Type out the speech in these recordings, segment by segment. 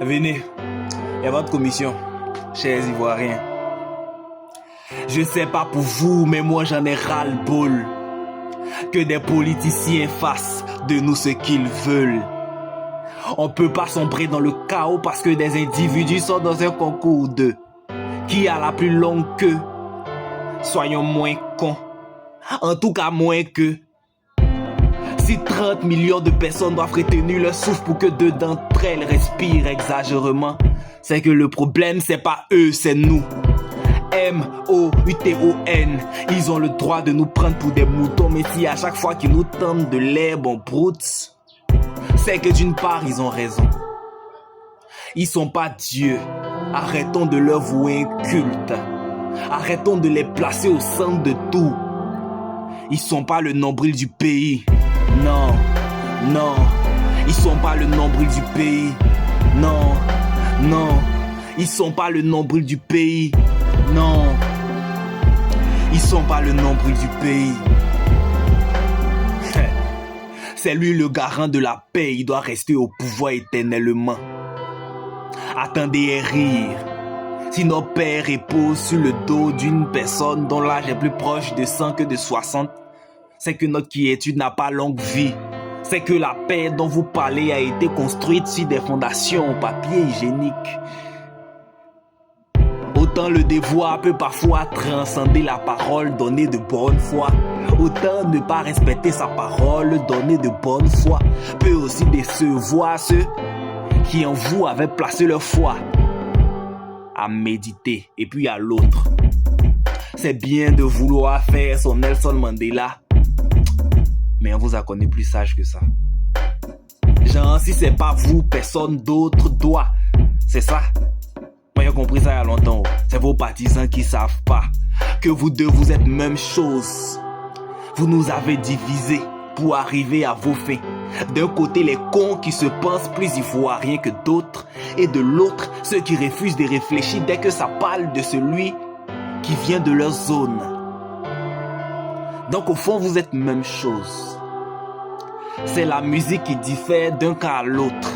Venez, il y a votre commission, chers Ivoiriens. Je sais pas pour vous, mais moi j'en ai ras-le-bol. Que des politiciens fassent de nous ce qu'ils veulent. On peut pas sombrer dans le chaos parce que des individus sont dans un concours de qui a la plus longue queue. Soyons moins cons. En tout cas moins que. Si 30 millions de personnes doivent retenir leur souffle pour que deux d'entre elles respirent exagérément, c'est que le problème c'est pas eux, c'est nous. M-O-U-T-O-N. Ils ont le droit de nous prendre pour des moutons, mais si à chaque fois qu'ils nous tendent de l'herbe on broute, c'est que d'une part ils ont raison. Ils sont pas Dieu. Arrêtons de leur vouer un culte. Arrêtons de les placer au centre de tout. Ils sont pas le nombril du pays. Non, non. Ils sont pas le nombril du pays. Non, non. Ils sont pas le nombril du pays. Non. Ils sont pas le nombril du pays. C'est lui le garant de la paix. Il doit rester au pouvoir éternellement. Attendez et rire. Si nos pères reposent sur le dos d'une personne dont l'âge est plus proche de 100 que de 60, c'est que notre quiétude n'a pas longue vie. C'est que la paix dont vous parlez a été construite sur des fondations en papier hygiénique. Autant le devoir peut parfois transcender la parole donnée de bonne foi. Autant ne pas respecter sa parole donnée de bonne foi peut aussi décevoir ceux qui en vous avaient placé leur foi. À méditer. Et puis à l'autre, c'est bien de vouloir faire son Nelson Mandela, mais on vous a connu plus sage que ça. Genre, si c'est pas vous, personne d'autre doit. C'est ça. Moi j'ai compris ça il y a longtemps. C'est vos partisans qui savent pas que vous deux vous êtes même chose. Vous nous avez divisés pour arriver à vos fins. D'un côté les cons qui se pensent plus ivoiriens que d'autres, et de l'autre ceux qui refusent de réfléchir dès que ça parle de celui qui vient de leur zone. Donc au fond vous êtes même chose. C'est la musique qui diffère d'un cas à l'autre.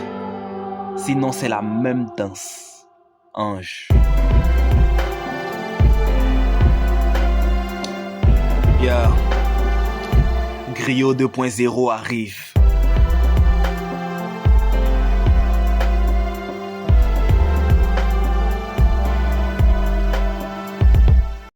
Sinon c'est la même danse. Ange. Yeah. Griot 2.0 arrive.